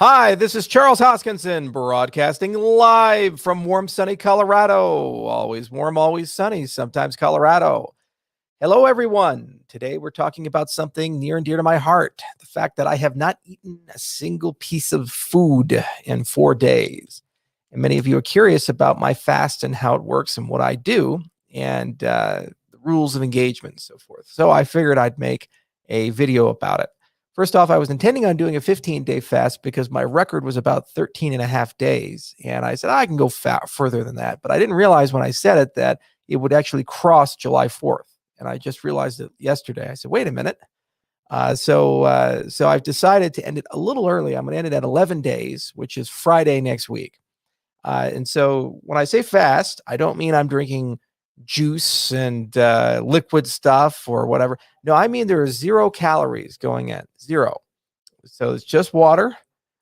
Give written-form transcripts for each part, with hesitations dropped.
Hi, this is Charles Hoskinson, broadcasting live from warm, sunny Colorado. Always warm, always sunny, sometimes Colorado. Hello, everyone. Today we're talking about something near and dear to my heart, the fact that I have not eaten a single piece of food in 4 days. And many of you are curious about my fast and how it works and what I do and the rules of engagement and so forth. So I figured I'd make a video about it. First off, I was intending on doing a 15-day fast because my record was about 13 and a half days. And I said, I can go further than that. But I didn't realize when I said it that it would actually cross July 4th. And I just realized it yesterday. I said, wait a minute. So I've decided to end it a little early. I'm going to end it at 11 days, which is Friday next week. And so when I say fast, I don't mean I'm drinking juice and liquid stuff or whatever. No, I mean there are 0 calories going in, 0. So it's just water.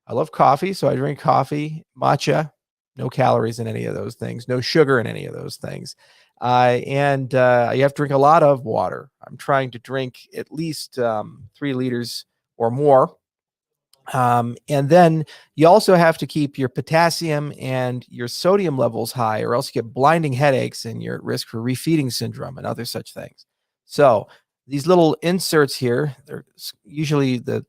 I love coffee, so I drink coffee, matcha, no calories in any of those things, no sugar in any of those things. And you have to drink a lot of water. I'm trying to drink at least 3 liters or more. And then you also have to keep your potassium and your sodium levels high, or else you get blinding headaches and you're at risk for refeeding syndrome and other such things. So these little inserts here, they're usually the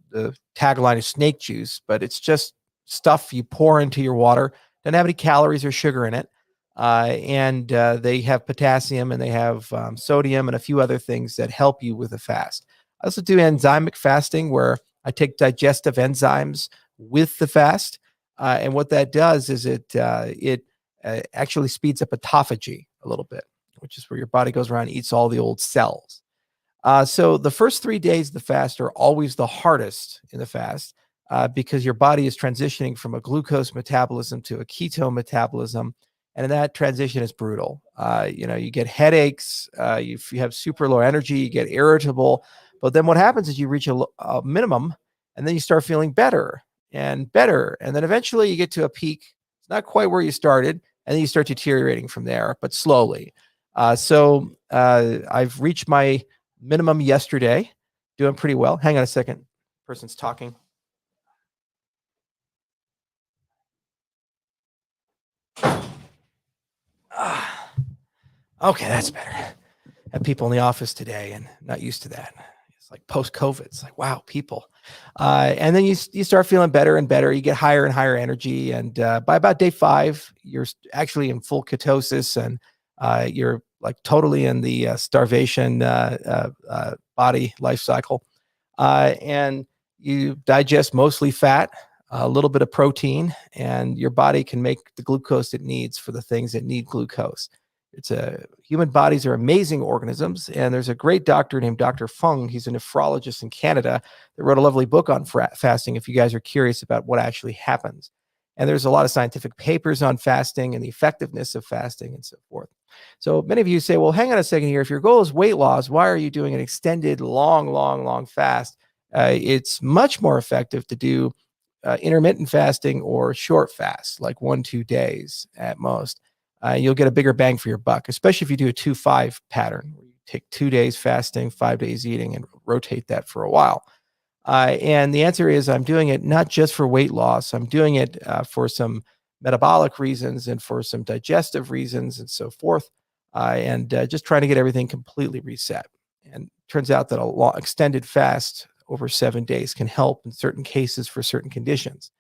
tagline is snake juice, but it's just stuff you pour into your water. Doesn't have any calories or sugar in it. And they have potassium and they have sodium and a few other things that help you with a fast. I also do enzymic fasting where I take digestive enzymes with the fast. And what that does is it actually speeds up autophagy a little bit, which is where your body goes around and eats all the old cells. So the first 3 days of the fast are always the hardest in the fast because your body is transitioning from a glucose metabolism to a ketone metabolism. And that transition is brutal. You get headaches, you have super low energy, you get irritable. But then what happens is you reach a minimum and then you start feeling better and better. And then eventually you get to a peak. It's not quite where you started. And then you start deteriorating from there, but slowly. I've reached my minimum yesterday, doing pretty well. Hang on a second. Person's talking. Okay, that's better. I have people in the office today and not used to that. It's like post-COVID. It's like, wow, people. And then you start feeling better and better. You get higher and higher energy. And by about day 5, you're actually in full ketosis and you're like totally in the starvation body life cycle. And you digest mostly fat, a little bit of protein, and your body can make the glucose it needs for the things that need glucose. Human bodies are amazing organisms, and there's a great doctor named Dr. Fung. He's a nephrologist in Canada that wrote a lovely book on fasting if you guys are curious about what actually happens. And there's a lot of scientific papers on fasting and the effectiveness of fasting and so forth. So many of you say, well, hang on a second here. If your goal is weight loss, why are you doing an extended, long fast? It's much more effective to do intermittent fasting or short fasts, like 1-2 days at most. You'll get a bigger bang for your buck, especially if you do a 2-5 pattern where you take 2 days fasting, 5 days eating, and rotate that for a while. And the answer is I'm doing it not just for weight loss. I'm doing it for some metabolic reasons and for some digestive reasons and so forth. And just trying to get everything completely reset. And it turns out that a long extended fast over 7 days can help in certain cases for certain conditions.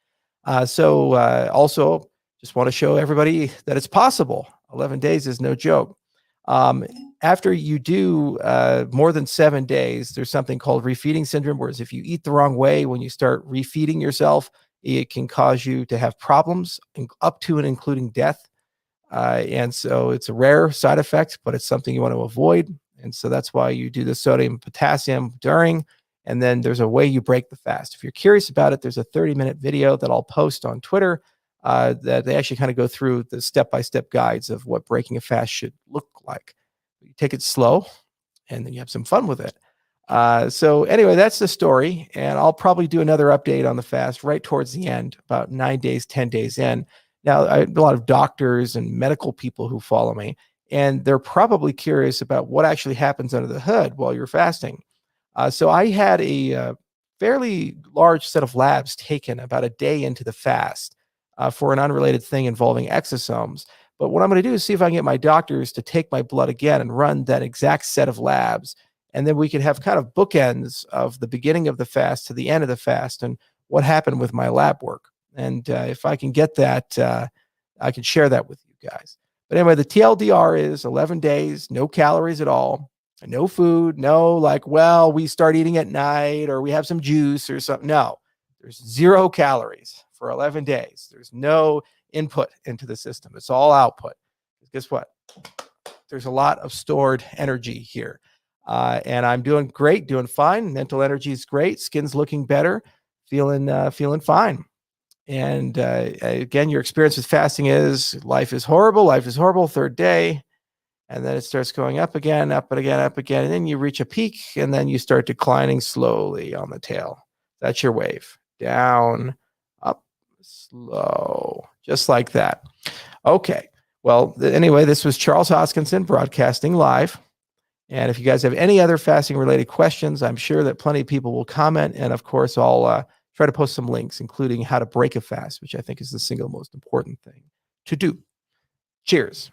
Also, just want to show everybody that it's possible. 11 days is no joke. After you do more than 7 days, there's something called refeeding syndrome, whereas if you eat the wrong way, when you start refeeding yourself, it can cause you to have problems up to and including death. And so it's a rare side effect, but it's something you want to avoid. And so that's why you do the sodium and potassium during, and then there's a way you break the fast. If you're curious about it, there's a 30-minute video that I'll post on Twitter that they actually kind of go through the step-by-step guides of what breaking a fast should look like. You take it slow, and then you have some fun with it. So anyway, that's the story, and I'll probably do another update on the fast right towards the end, about 9 days, 10 days in. Now, I have a lot of doctors and medical people who follow me, and they're probably curious about what actually happens under the hood while you're fasting. So I had a fairly large set of labs taken about a day into the fast for an unrelated thing involving exosomes. But what I'm going to do is see if I can get my doctors to take my blood again and run that exact set of labs. And then we could have kind of bookends of the beginning of the fast to the end of the fast and what happened with my lab work. And if I can get that, I can share that with you guys. But anyway, the TLDR is 11 days, no calories at all, no food, no like, well, we start eating at night or we have some juice or something. No, there's 0 calories for 11 days. There's no input into the system. It's all output. Guess what? There's a lot of stored energy here. And I'm doing great, doing fine. Mental energy is great. Skin's looking better, feeling fine. And again, your experience with fasting is life is horrible. Life is horrible. 3rd day. And then it starts going up again, up and again, up again. And then you reach a peak and then you start declining slowly on the tail. That's your wave. Down, up, slow, just like that. Okay. Well, anyway, this was Charles Hoskinson broadcasting live. And if you guys have any other fasting related questions, I'm sure that plenty of people will comment. And of course, I'll try to post some links, including how to break a fast, which I think is the single most important thing to do. Cheers.